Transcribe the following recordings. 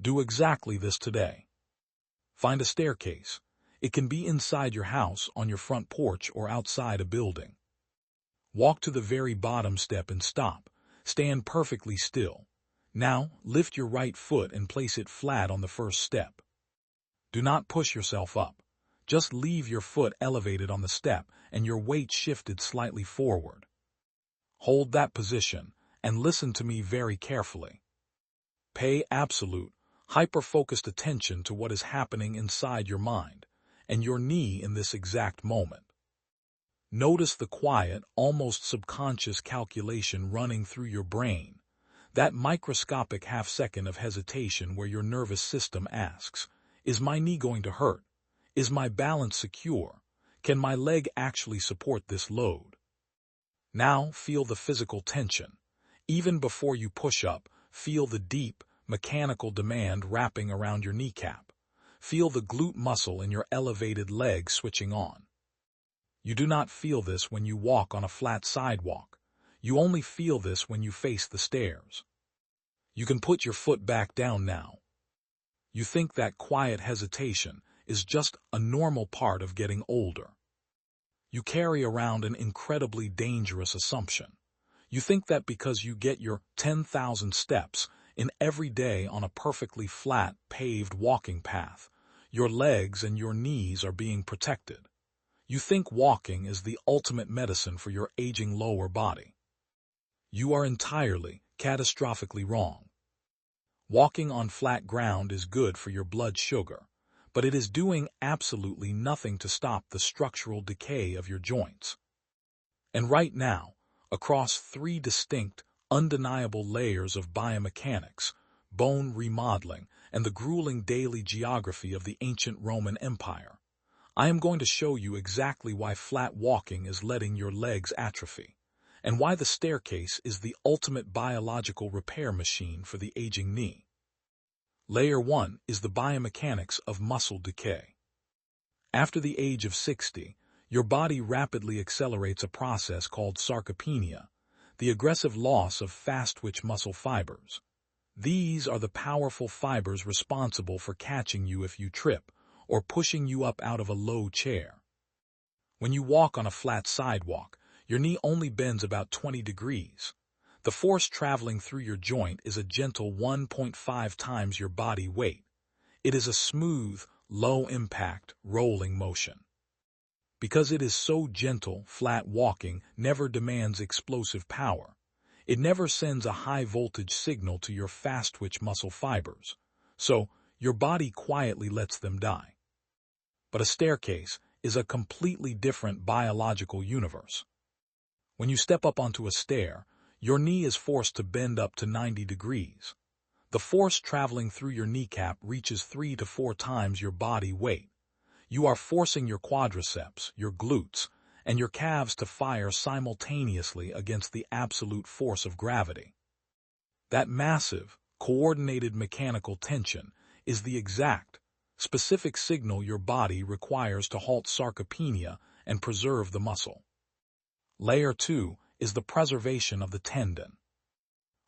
Do exactly this today. Find a staircase. It can be inside your house, on your front porch, or outside a building. Walk to the very bottom step and stop. Stand perfectly still. Now, lift your right foot and place it flat on the first step. Do not push yourself up. Just leave your foot elevated on the step and your weight shifted slightly forward. Hold that position and listen to me very carefully. Pay absolute, hyper-focused attention to what is happening inside your mind and your knee in this exact moment. Notice the quiet, almost subconscious calculation running through your brain, that microscopic half-second of hesitation where your nervous system asks, is my knee going to hurt? Is my balance secure? Can my leg actually support this load? Now feel the physical tension. Even before you push up, feel the deep, mechanical demand wrapping around your kneecap. Feel the glute muscle in your elevated leg switching on. You do not feel this when you walk on a flat sidewalk. You only feel this when you face the stairs. You can put your foot back down now. You think that quiet hesitation is just a normal part of getting older. You carry around an incredibly dangerous assumption. You think that because you get your 10,000 steps in every day on a perfectly flat, paved walking path, your legs and your knees are being protected. You think walking is the ultimate medicine for your aging lower body. You are entirely, catastrophically wrong. Walking on flat ground is good for your blood sugar, but it is doing absolutely nothing to stop the structural decay of your joints. And right now, across three distinct, undeniable layers of biomechanics, bone remodeling, and the grueling daily geography of the ancient Roman Empire, I am going to show you exactly why flat walking is letting your legs atrophy, and why the staircase is the ultimate biological repair machine for the aging knee. Layer 1 is the biomechanics of muscle decay. After the age of 60, your body rapidly accelerates a process called sarcopenia, the aggressive loss of fast-twitch muscle fibers. These are the powerful fibers responsible for catching you if you trip, or pushing you up out of a low chair. When you walk on a flat sidewalk, your knee only bends about 20 degrees. The force traveling through your joint is a gentle 1.5 times your body weight. It is a smooth, low-impact, rolling motion. Because it is so gentle, flat walking never demands explosive power. It never sends a high-voltage signal to your fast-twitch muscle fibers, so your body quietly lets them die. But a staircase is a completely different biological universe. When you step up onto a stair, your knee is forced to bend up to 90 degrees. The force traveling through your kneecap reaches 3 to 4 times your body weight. You are forcing your quadriceps, your glutes, and your calves to fire simultaneously against the absolute force of gravity. That massive, coordinated mechanical tension is the exact, specific signal your body requires to halt sarcopenia and preserve the muscle. Layer 2 is the preservation of the tendon.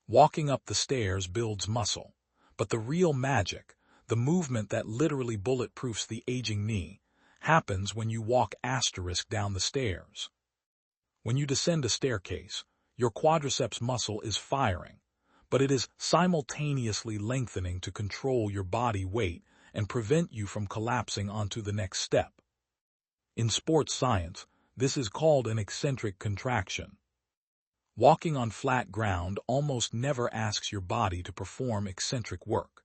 Walking up the stairs builds muscle, but the real magic, the movement that literally bulletproofs the aging knee, happens when you walk asterisk down the stairs. When you descend a staircase, your quadriceps muscle is firing, but it is simultaneously lengthening to control your body weight and prevent you from collapsing onto the next step. In sports science, this is called an eccentric contraction. Walking on flat ground almost never asks your body to perform eccentric work,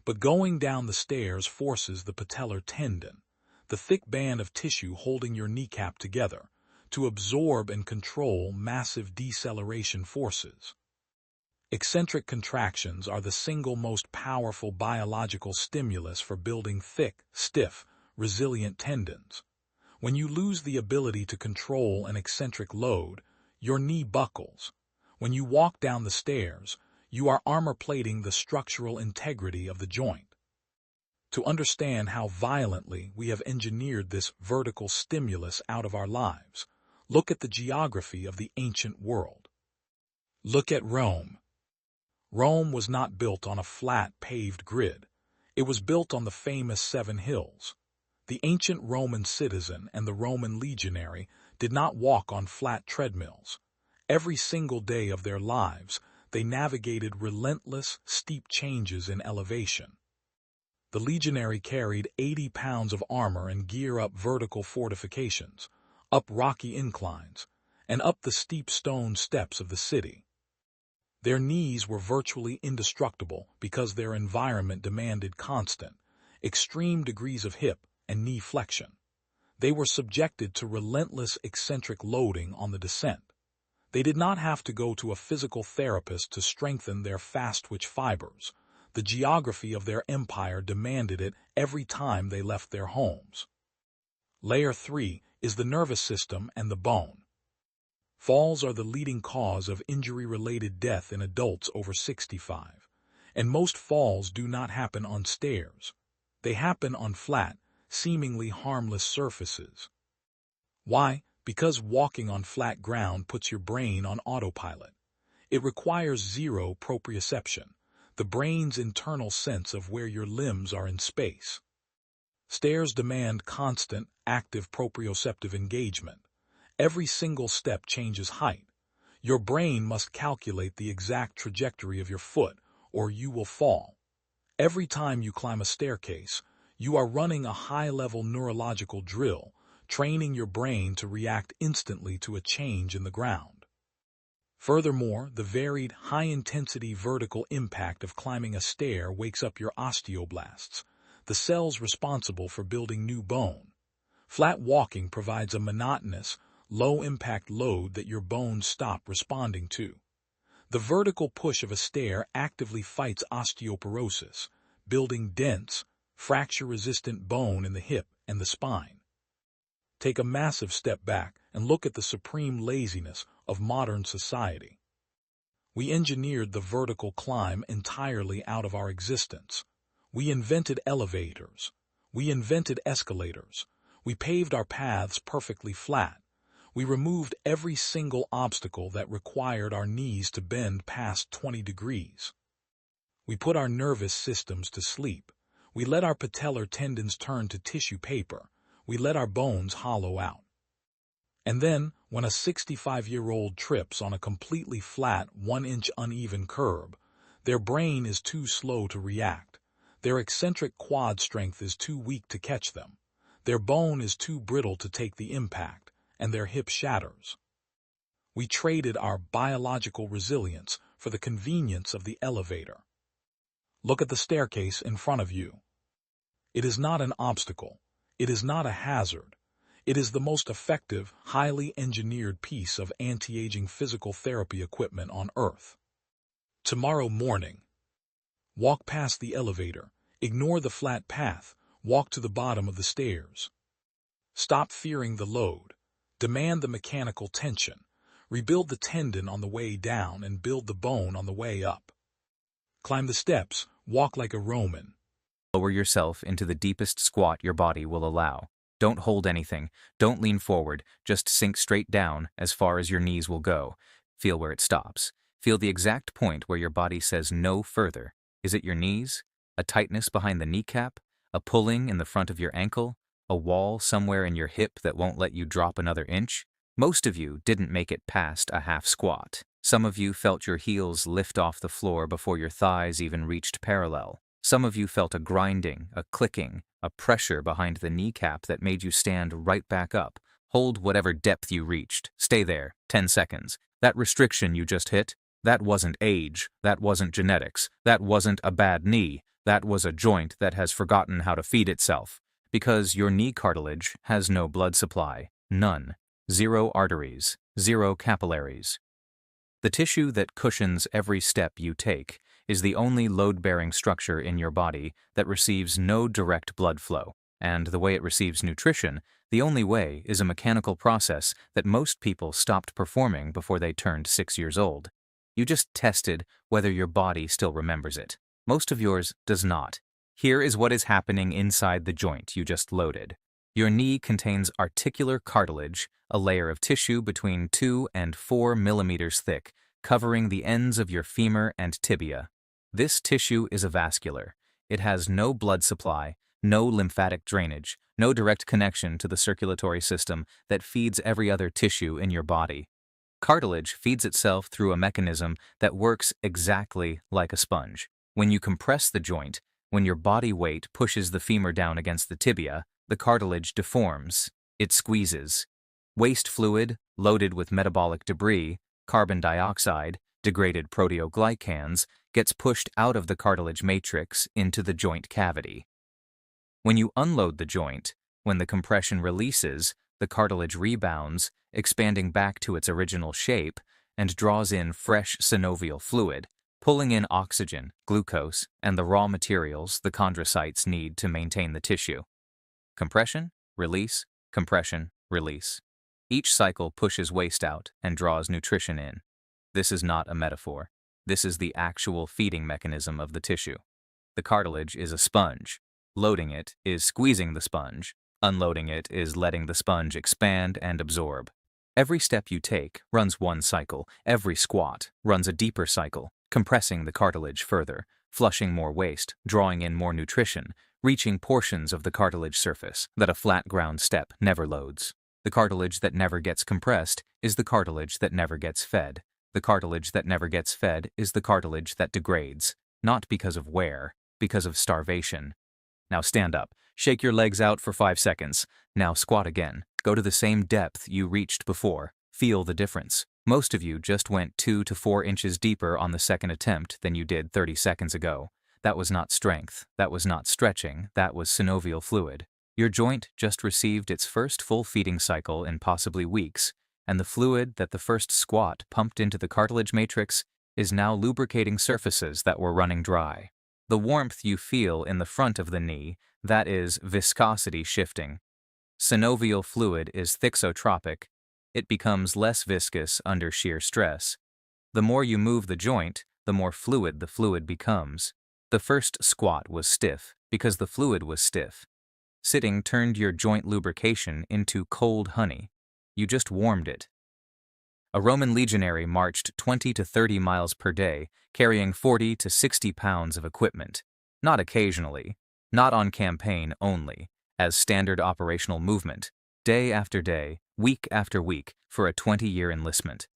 but going down the stairs forces the patellar tendon, the thick band of tissue holding your kneecap together, to absorb and control massive deceleration forces. Eccentric contractions are the single most powerful biological stimulus for building thick, stiff, resilient tendons. When you lose the ability to control an eccentric load, your knee buckles. When you walk down the stairs, you are armor-plating the structural integrity of the joint. To understand how violently we have engineered this vertical stimulus out of our lives, look at the geography of the ancient world. Look at Rome. Rome was not built on a flat, paved grid. It was built on the famous Seven Hills. The ancient Roman citizen and the Roman legionary did not walk on flat treadmills. Every single day of their lives, they navigated relentless, steep changes in elevation. The legionary carried 80 pounds of armor and gear up vertical fortifications, up rocky inclines, and up the steep stone steps of the city. Their knees were virtually indestructible because their environment demanded constant, extreme degrees of hip and knee flexion. They were subjected to relentless eccentric loading on the descent. They did not have to go to a physical therapist to strengthen their fast-twitch fibers. The geography of their empire demanded it every time they left their homes. Layer 3 is the nervous system and the bone. Falls are the leading cause of injury-related death in adults over 65, and most falls do not happen on stairs. They happen on flat, seemingly harmless surfaces. Why? Because walking on flat ground puts your brain on autopilot. It requires zero proprioception, the brain's internal sense of where your limbs are in space. Stairs demand constant, active proprioceptive engagement. Every single step changes height. Your brain must calculate the exact trajectory of your foot, or you will fall. Every time you climb a staircase, you are running a high-level neurological drill, training your brain to react instantly to a change in the ground. Furthermore, the varied, high-intensity vertical impact of climbing a stair wakes up your osteoblasts, the cells responsible for building new bone. Flat walking provides a monotonous, low-impact load that your bones stop responding to. The vertical push of a stair actively fights osteoporosis, building dense, fracture-resistant bone in the hip and the spine. Take a massive step back and look at the supreme laziness of modern society. We engineered the vertical climb entirely out of our existence. We invented elevators. We invented escalators. We paved our paths perfectly flat. We removed every single obstacle that required our knees to bend past 20 degrees. We put our nervous systems to sleep. We let our patellar tendons turn to tissue paper. We let our bones hollow out. And then, when a 65-year-old trips on a completely flat, 1-inch uneven curb, their brain is too slow to react. Their eccentric quad strength is too weak to catch them. Their bone is too brittle to take the impact, and their hip shatters. We traded our biological resilience for the convenience of the elevator. Look at the staircase in front of you. It is not an obstacle. It is not a hazard. It is the most effective, highly engineered piece of anti-aging physical therapy equipment on Earth. Tomorrow morning, walk past the elevator, ignore the flat path, walk to the bottom of the stairs. Stop fearing the load. Demand the mechanical tension. Rebuild the tendon on the way down and build the bone on the way up. Climb the steps, walk like a Roman. Lower yourself into the deepest squat your body will allow. Don't hold anything. Don't lean forward. Just sink straight down as far as your knees will go. Feel where it stops. Feel the exact point where your body says no further. Is it your knees? A tightness behind the kneecap? A pulling in the front of your ankle? A wall somewhere in your hip that won't let you drop another inch? Most of you didn't make it past a half squat. Some of you felt your heels lift off the floor before your thighs even reached parallel. Some of you felt a grinding, a clicking, a pressure behind the kneecap that made you stand right back up. Hold whatever depth you reached. Stay there, 10 seconds. That restriction you just hit, that wasn't age, that wasn't genetics, that wasn't a bad knee, that was a joint that has forgotten how to feed itself. Because your knee cartilage has no blood supply. None. 0 arteries. 0 capillaries. The tissue that cushions every step you take is the only load-bearing structure in your body that receives no direct blood flow, and the way it receives nutrition, the only way is a mechanical process that most people stopped performing before they turned 6 years old. You just tested whether your body still remembers it. Most of yours does not. Here is what is happening inside the joint you just loaded. Your knee contains articular cartilage, a layer of tissue between 2 and 4 millimeters thick, covering the ends of your femur and tibia. This tissue is avascular. It has no blood supply, no lymphatic drainage, no direct connection to the circulatory system that feeds every other tissue in your body. Cartilage feeds itself through a mechanism that works exactly like a sponge. When you compress the joint, when your body weight pushes the femur down against the tibia, the cartilage deforms. It squeezes. Waste fluid, loaded with metabolic debris, carbon dioxide, degraded proteoglycans, gets pushed out of the cartilage matrix into the joint cavity. When you unload the joint, when the compression releases, the cartilage rebounds, expanding back to its original shape, and draws in fresh synovial fluid, pulling in oxygen, glucose, and the raw materials the chondrocytes need to maintain the tissue. Compression, release, compression, release. Each cycle pushes waste out and draws nutrition in. This is not a metaphor. This is the actual feeding mechanism of the tissue. The cartilage is a sponge. Loading it is squeezing the sponge. Unloading it is letting the sponge expand and absorb. Every step you take runs one cycle. Every squat runs a deeper cycle, compressing the cartilage further, flushing more waste, drawing in more nutrition, reaching portions of the cartilage surface that a flat ground step never loads. The cartilage that never gets compressed is the cartilage that never gets fed. The cartilage that never gets fed is the cartilage that degrades, not because of wear, because of starvation. Now stand up, shake your legs out for 5 seconds. Now squat again. Go to the same depth you reached before. Feel the difference. Most of you just went 2 to 4 inches deeper on the second attempt than you did 30 seconds ago. That was not strength, that was not stretching, that was synovial fluid. Your joint just received its first full feeding cycle in possibly weeks, and the fluid that the first squat pumped into the cartilage matrix is now lubricating surfaces that were running dry. The warmth you feel in the front of the knee, that is viscosity shifting. Synovial fluid is thixotropic. It becomes less viscous under shear stress. The more you move the joint, the more fluid the fluid becomes. The first squat was stiff because the fluid was stiff. Sitting turned your joint lubrication into cold honey. You just warmed it. A Roman legionary marched 20 to 30 miles per day, carrying 40 to 60 pounds of equipment. Not occasionally, not on campaign only, as standard operational movement, day after day, week after week, for a 20-year enlistment.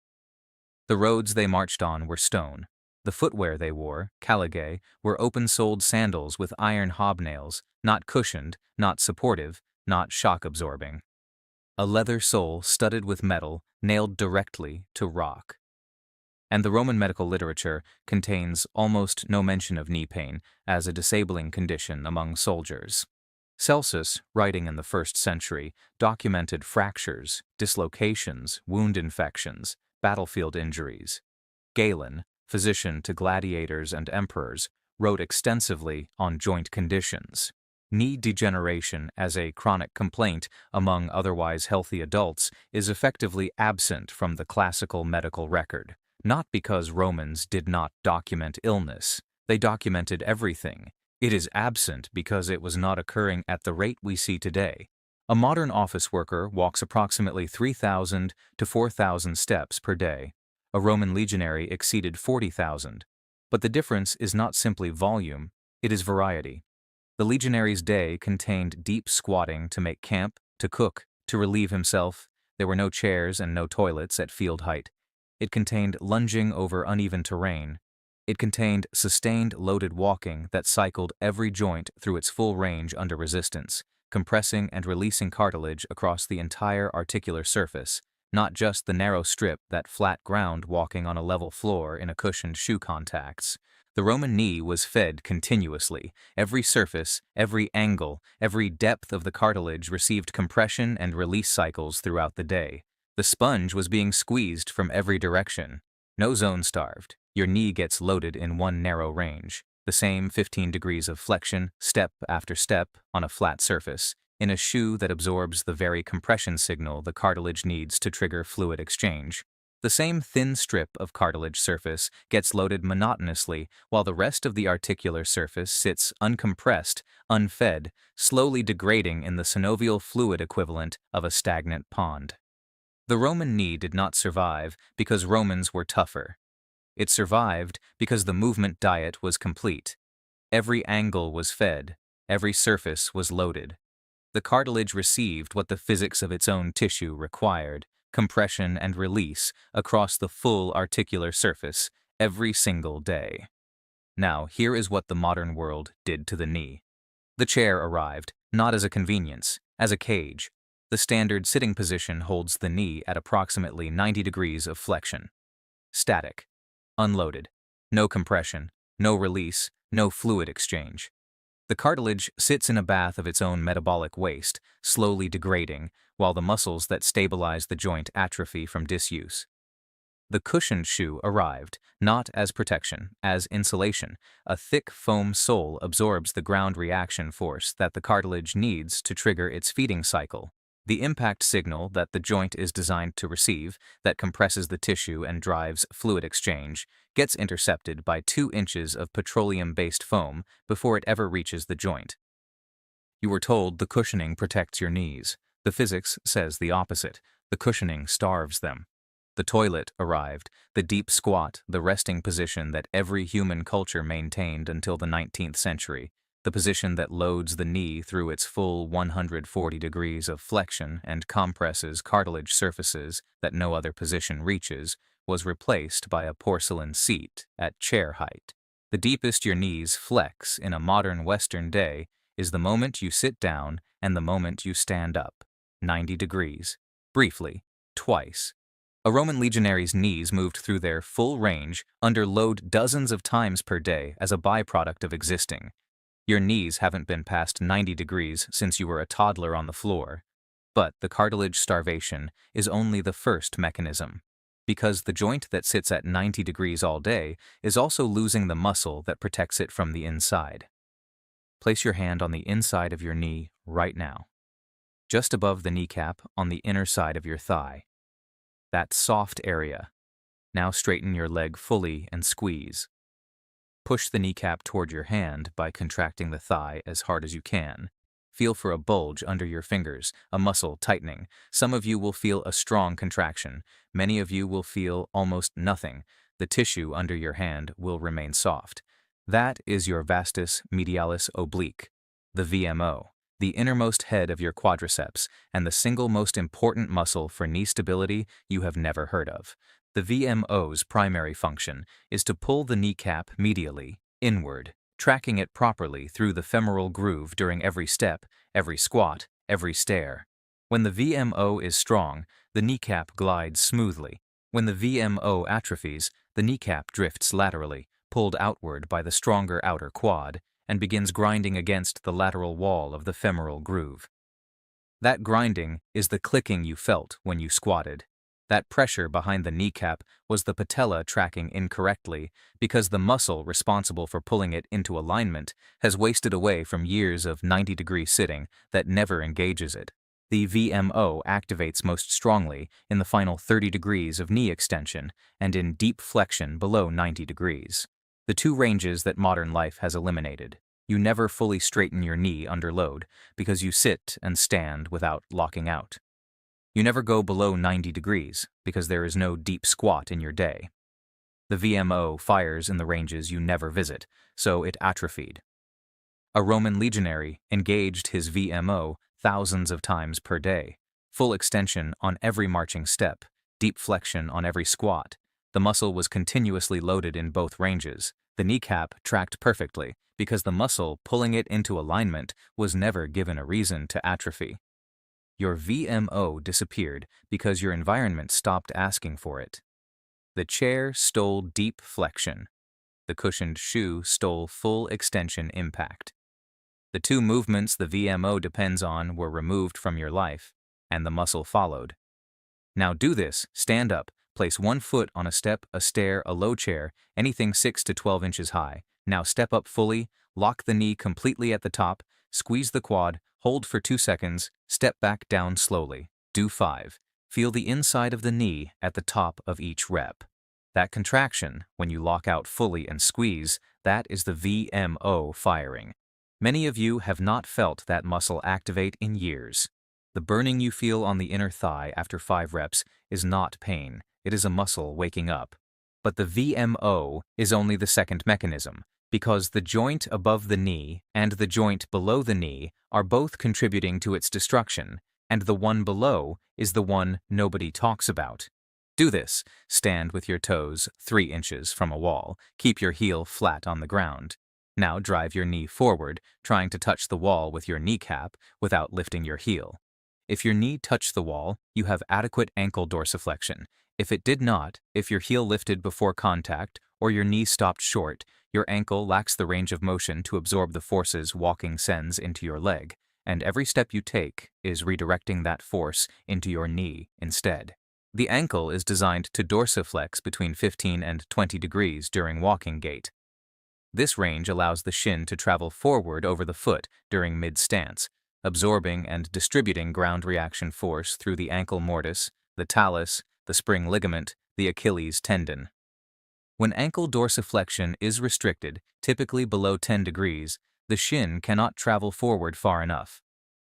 The roads they marched on were stone. The footwear they wore, caligae, were open-soled sandals with iron hobnails, not cushioned, not supportive, not shock-absorbing. A leather sole studded with metal, nailed directly to rock. And the Roman medical literature contains almost no mention of knee pain as a disabling condition among soldiers. Celsus, writing in the 1st century, documented fractures, dislocations, wound infections, battlefield injuries. Galen, physician to gladiators and emperors, wrote extensively on joint conditions. Knee degeneration as a chronic complaint among otherwise healthy adults is effectively absent from the classical medical record, not because Romans did not document illness. They documented everything. It is absent because it was not occurring at the rate we see today. A modern office worker walks approximately 3,000 to 4,000 steps per day. A Roman legionary exceeded 40,000. But the difference is not simply volume, it is variety. The legionary's day contained deep squatting to make camp, to cook, to relieve himself. There were no chairs and no toilets at field height. It contained lunging over uneven terrain. It contained sustained loaded walking that cycled every joint through its full range under resistance, compressing and releasing cartilage across the entire articular surface, not just the narrow strip that flat ground walking on a level floor in a cushioned shoe contacts. The Roman knee was fed continuously. Every surface, every angle, every depth of the cartilage received compression and release cycles throughout the day. The sponge was being squeezed from every direction. No zone starved. Your knee gets loaded in one narrow range. The same 15 degrees of flexion, step after step, on a flat surface, in a shoe that absorbs the very compression signal the cartilage needs to trigger fluid exchange. The same thin strip of cartilage surface gets loaded monotonously while the rest of the articular surface sits uncompressed, unfed, slowly degrading in the synovial fluid equivalent of a stagnant pond. The Roman knee did not survive because Romans were tougher. It survived because the movement diet was complete. Every angle was fed, every surface was loaded. The cartilage received what the physics of its own tissue required, compression and release across the full articular surface every single day. Now, here is what the modern world did to the knee. The chair arrived, not as a convenience, as a cage. The standard sitting position holds the knee at approximately 90 degrees of flexion. Static. Unloaded. No compression, no release, no fluid exchange. The cartilage sits in a bath of its own metabolic waste, slowly degrading, while the muscles that stabilize the joint atrophy from disuse. The cushioned shoe arrived, not as protection, as insulation. A thick foam sole absorbs the ground reaction force that the cartilage needs to trigger its feeding cycle. The impact signal that the joint is designed to receive, that compresses the tissue and drives fluid exchange, gets intercepted by 2 inches of petroleum-based foam before it ever reaches the joint. You were told the cushioning protects your knees. The physics says the opposite. The cushioning starves them. The toilet arrived, the deep squat, the resting position that every human culture maintained until the 19th century, the position that loads the knee through its full 140 degrees of flexion and compresses cartilage surfaces that no other position reaches, was replaced by a porcelain seat at chair height. The deepest your knees flex in a modern Western day is the moment you sit down and the moment you stand up, 90 degrees. Briefly, twice. A Roman legionary's knees moved through their full range under load dozens of times per day as a byproduct of existing. Your knees haven't been past 90 degrees since you were a toddler on the floor. But the cartilage starvation is only the first mechanism, because the joint that sits at 90 degrees all day is also losing the muscle that protects it from the inside. Place your hand on the inside of your knee right now, just above the kneecap on the inner side of your thigh. That soft area. Now straighten your leg fully and squeeze. Push the kneecap toward your hand by contracting the thigh as hard as you can. Feel for a bulge under your fingers, a muscle tightening. Some of you will feel a strong contraction. Many of you will feel almost nothing. The tissue under your hand will remain soft. That is your vastus medialis oblique, the VMO. The innermost head of your quadriceps, and the single most important muscle for knee stability you have never heard of. The VMO's primary function is to pull the kneecap medially, inward, tracking it properly through the femoral groove during every step, every squat, every stair. When the VMO is strong, the kneecap glides smoothly. When the VMO atrophies, the kneecap drifts laterally, pulled outward by the stronger outer quad, and begins grinding against the lateral wall of the femoral groove. That grinding is the clicking you felt when you squatted. That pressure behind the kneecap was the patella tracking incorrectly because the muscle responsible for pulling it into alignment has wasted away from years of 90-degree sitting that never engages it. The VMO activates most strongly in the final 30 degrees of knee extension and in deep flexion below 90 degrees. The 2 ranges that modern life has eliminated. You never fully straighten your knee under load because you sit and stand without locking out. You never go below 90 degrees because there is no deep squat in your day. The VMO fires in the ranges you never visit, so it atrophied. A Roman legionary engaged his VMO thousands of times per day. Full extension on every marching step, deep flexion on every squat. The muscle was continuously loaded in both ranges. The kneecap tracked perfectly because the muscle pulling it into alignment was never given a reason to atrophy. Your VMO disappeared because your environment stopped asking for it. The chair stole deep flexion. The cushioned shoe stole full extension impact. The 2 movements the VMO depends on were removed from your life, and the muscle followed. Now do this, stand up. Place 1 foot on a step, a stair, a low chair, anything 6 to 12 inches high. Now step up fully, lock the knee completely at the top, squeeze the quad, hold for 2 seconds, step back down slowly. Do 5. Feel the inside of the knee at the top of each rep. That contraction, when you lock out fully and squeeze, that is the VMO firing. Many of you have not felt that muscle activate in years. The burning you feel on the inner thigh after 5 reps is not pain. It is a muscle waking up. But the VMO is only the second mechanism. Because the joint above the knee and the joint below the knee are both contributing to its destruction, and the one below is the one nobody talks about. Do this. Stand with your toes 3 inches from a wall. Keep your heel flat on the ground. Now drive your knee forward, trying to touch the wall with your kneecap without lifting your heel. If your knee touched the wall, you have adequate ankle dorsiflexion. If it did not, if your heel lifted before contact or your knee stopped short, your ankle lacks the range of motion to absorb the forces walking sends into your leg, and every step you take is redirecting that force into your knee instead. The ankle is designed to dorsiflex between 15 and 20 degrees during walking gait. This range allows the shin to travel forward over the foot during mid-stance, absorbing and distributing ground reaction force through the ankle mortise, the talus, the spring ligament, the Achilles tendon. When ankle dorsiflexion is restricted, typically below 10 degrees, the shin cannot travel forward far enough.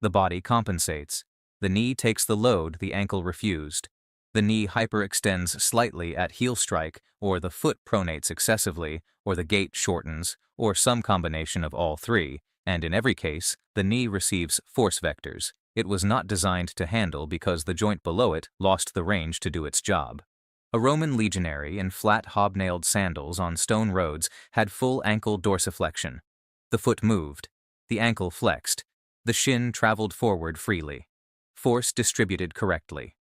The body compensates. The knee takes the load the ankle refused. The knee hyperextends slightly at heel strike, or the foot pronates excessively, or the gait shortens, or some combination of all three, and in every case, the knee receives force vectors it was not designed to handle because the joint below it lost the range to do its job. A Roman legionary in flat hobnailed sandals on stone roads had full ankle dorsiflexion. The foot moved. The ankle flexed. The shin traveled forward freely. Force distributed correctly.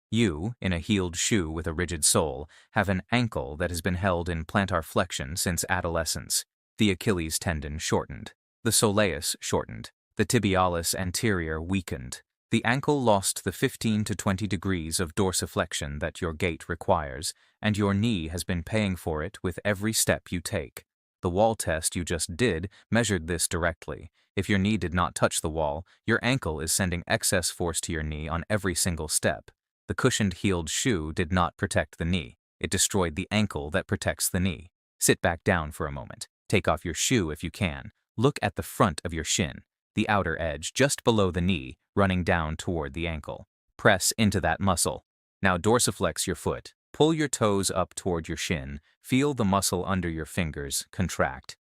You, in a heeled shoe with a rigid sole, have an ankle that has been held in plantar flexion since adolescence. The Achilles tendon shortened. The soleus shortened. The tibialis anterior weakened. The ankle lost the 15 to 20 degrees of dorsiflexion that your gait requires, and your knee has been paying for it with every step you take. The wall test you just did measured this directly. If your knee did not touch the wall, your ankle is sending excess force to your knee on every single step. The cushioned heeled shoe did not protect the knee. It destroyed the ankle that protects the knee. Sit back down for a moment. Take off your shoe if you can. Look at the front of your shin, the outer edge just below the knee, running down toward the ankle. Press into that muscle. Now dorsiflex your foot. Pull your toes up toward your shin. Feel the muscle under your fingers contract.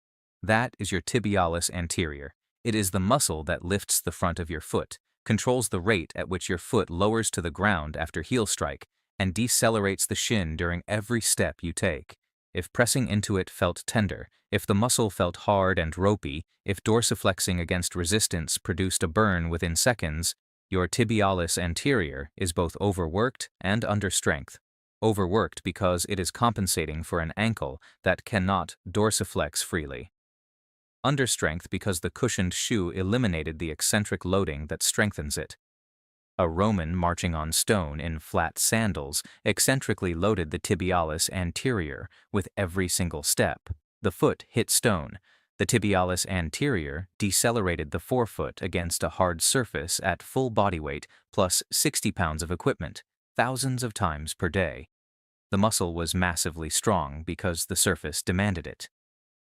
That is your tibialis anterior. It is the muscle that lifts the front of your foot, controls the rate at which your foot lowers to the ground after heel strike, and decelerates the shin during every step you take. If pressing into it felt tender, if the muscle felt hard and ropey, if dorsiflexing against resistance produced a burn within seconds, your tibialis anterior is both overworked and under strength. Overworked because it is compensating for an ankle that cannot dorsiflex freely. Understrength because the cushioned shoe eliminated the eccentric loading that strengthens it. A Roman marching on stone in flat sandals eccentrically loaded the tibialis anterior with every single step. The foot hit stone. The tibialis anterior decelerated the forefoot against a hard surface at full body weight plus 60 pounds of equipment, thousands of times per day. The muscle was massively strong because the surface demanded it.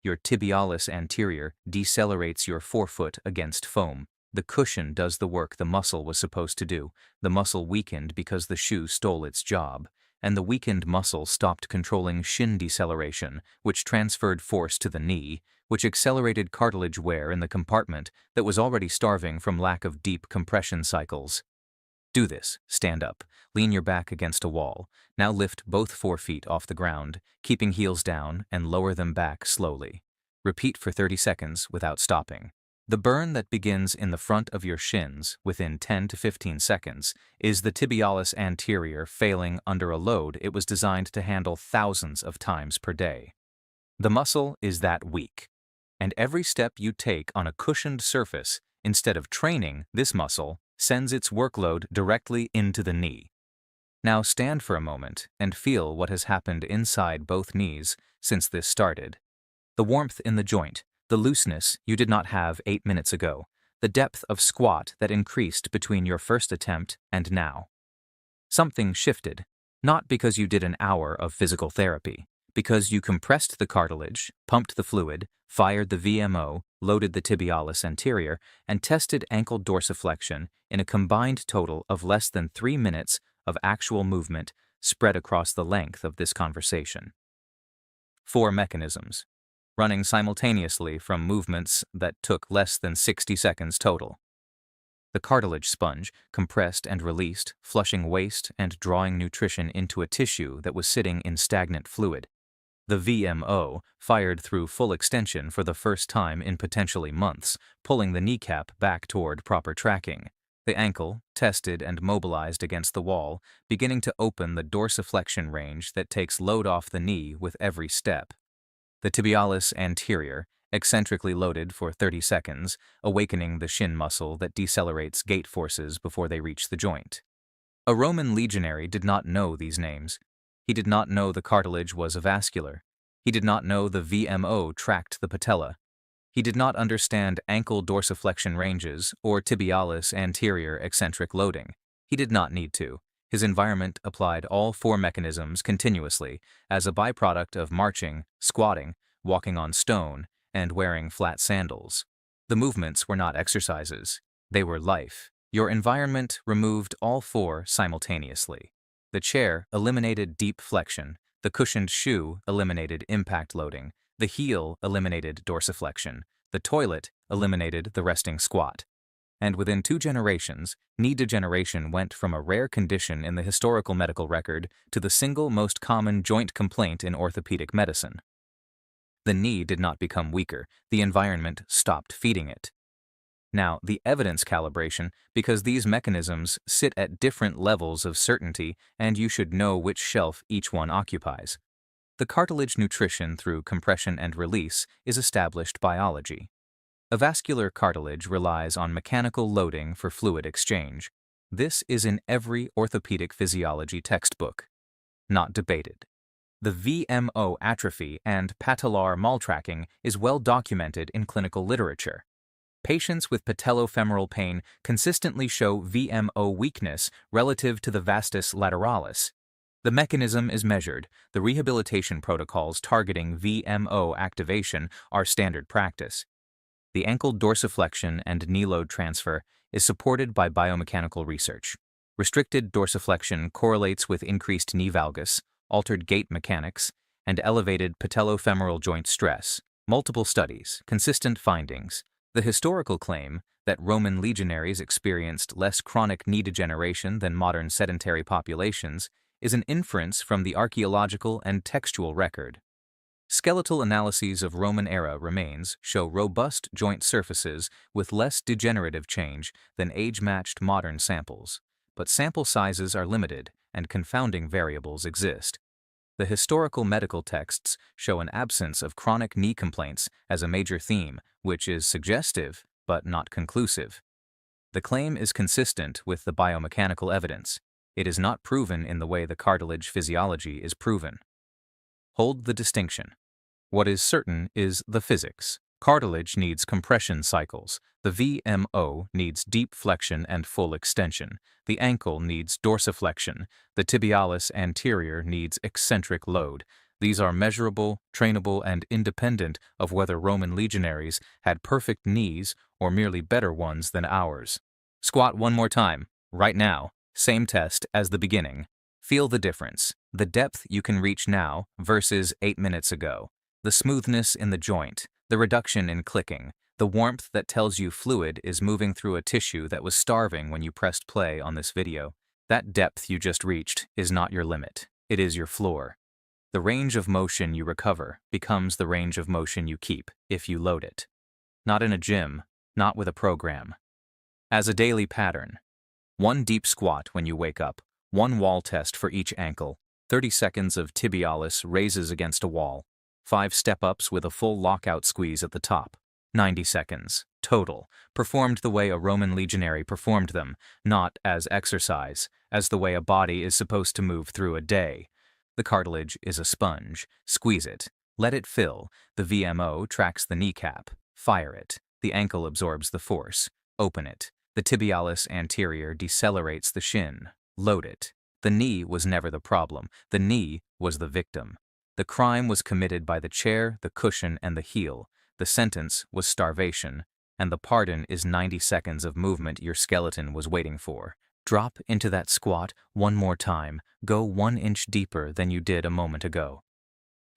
Your tibialis anterior decelerates your forefoot against foam. The cushion does the work the muscle was supposed to do. The muscle weakened because the shoe stole its job, and the weakened muscle stopped controlling shin deceleration, which transferred force to the knee, which accelerated cartilage wear in the compartment that was already starving from lack of deep compression cycles. Do this. Stand up. Lean your back against a wall. Now lift both forefeet off the ground, keeping heels down, and lower them back slowly. Repeat for 30 seconds without stopping. The burn that begins in the front of your shins within 10 to 15 seconds is the tibialis anterior failing under a load it was designed to handle thousands of times per day. The muscle is that weak, and every step you take on a cushioned surface, instead of training this muscle, sends its workload directly into the knee. Now stand for a moment and feel what has happened inside both knees since this started. The warmth in the joint, the looseness you did not have 8 minutes ago, the depth of squat that increased between your first attempt and now. Something shifted, not because you did an hour of physical therapy, because you compressed the cartilage, pumped the fluid, fired the VMO, loaded the tibialis anterior, and tested ankle dorsiflexion in a combined total of less than 3 minutes of actual movement spread across the length of this conversation. 4 mechanisms. running simultaneously from movements that took less than 60 seconds total. The cartilage sponge compressed and released, flushing waste and drawing nutrition into a tissue that was sitting in stagnant fluid. The VMO fired through full extension for the first time in potentially months, pulling the kneecap back toward proper tracking. The ankle, tested and mobilized against the wall, beginning to open the dorsiflexion range that takes load off the knee with every step. The tibialis anterior, eccentrically loaded for 30 seconds, awakening the shin muscle that decelerates gait forces before they reach the joint. A Roman legionary did not know these names. He did not know the cartilage was avascular. He did not know the VMO tracked the patella. He did not understand ankle dorsiflexion ranges or tibialis anterior eccentric loading. He did not need to. His environment applied all four mechanisms continuously as a byproduct of marching, squatting, walking on stone, and wearing flat sandals. The movements were not exercises. They were life. Your environment removed all four simultaneously. The chair eliminated deep flexion. The cushioned shoe eliminated impact loading. The heel eliminated dorsiflexion. The toilet eliminated the resting squat. And within 2 generations, knee degeneration went from a rare condition in the historical medical record to the single most common joint complaint in orthopedic medicine. The knee did not become weaker. The environment stopped feeding it. Now, the evidence calibration, because these mechanisms sit at different levels of certainty and you should know which shelf each one occupies. The cartilage nutrition through compression and release is established biology. Avascular cartilage relies on mechanical loading for fluid exchange. This is in every orthopedic physiology textbook. Not debated. The VMO atrophy and patellar maltracking is well documented in clinical literature. Patients with patellofemoral pain consistently show VMO weakness relative to the vastus lateralis. The mechanism is measured. The rehabilitation protocols targeting VMO activation are standard practice. The ankle dorsiflexion and knee load transfer is supported by biomechanical research. Restricted dorsiflexion correlates with increased knee valgus, altered gait mechanics, and elevated patellofemoral joint stress. Multiple studies, consistent findings. The historical claim that Roman legionaries experienced less chronic knee degeneration than modern sedentary populations is an inference from the archaeological and textual record. Skeletal analyses of Roman-era remains show robust joint surfaces with less degenerative change than age-matched modern samples, but sample sizes are limited and confounding variables exist. The historical medical texts show an absence of chronic knee complaints as a major theme, which is suggestive but not conclusive. The claim is consistent with the biomechanical evidence. It is not proven in the way the cartilage physiology is proven. Hold the distinction. What is certain is the physics. Cartilage needs compression cycles. The VMO needs deep flexion and full extension. The ankle needs dorsiflexion. The tibialis anterior needs eccentric load. These are measurable, trainable, and independent of whether Roman legionaries had perfect knees or merely better ones than ours. Squat one more time, right now. Same test as the beginning. Feel the difference. The depth you can reach now versus 8 minutes ago. The smoothness in the joint. The reduction in clicking. The warmth that tells you fluid is moving through a tissue that was starving when you pressed play on this video. That depth you just reached is not your limit. It is your floor. The range of motion you recover becomes the range of motion you keep if you load it. Not in a gym, not with a program. As a daily pattern. 1 deep squat when you wake up, 1 wall test for each ankle, 30 seconds of tibialis raises against a wall, 5 step-ups with a full lockout squeeze at the top, 90 seconds, total, performed the way a Roman legionary performed them, not as exercise, as the way a body is supposed to move through a day. The cartilage is a sponge. Squeeze it. Let it fill. The VMO tracks the kneecap. Fire it. The ankle absorbs the force. Open it. The tibialis anterior decelerates the shin. Load it. The knee was never the problem. The knee was the victim. The crime was committed by the chair, the cushion, and the heel. The sentence was starvation, and the pardon is 90 seconds of movement your skeleton was waiting for. Drop into that squat 1 more time. Go 1 inch deeper than you did a moment ago.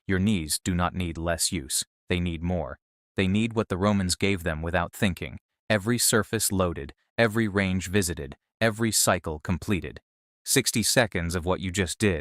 Your knees do not need less use. They need more. They need what the Romans gave them without thinking. Every surface loaded, every range visited, every cycle completed. 60 seconds of what you just did,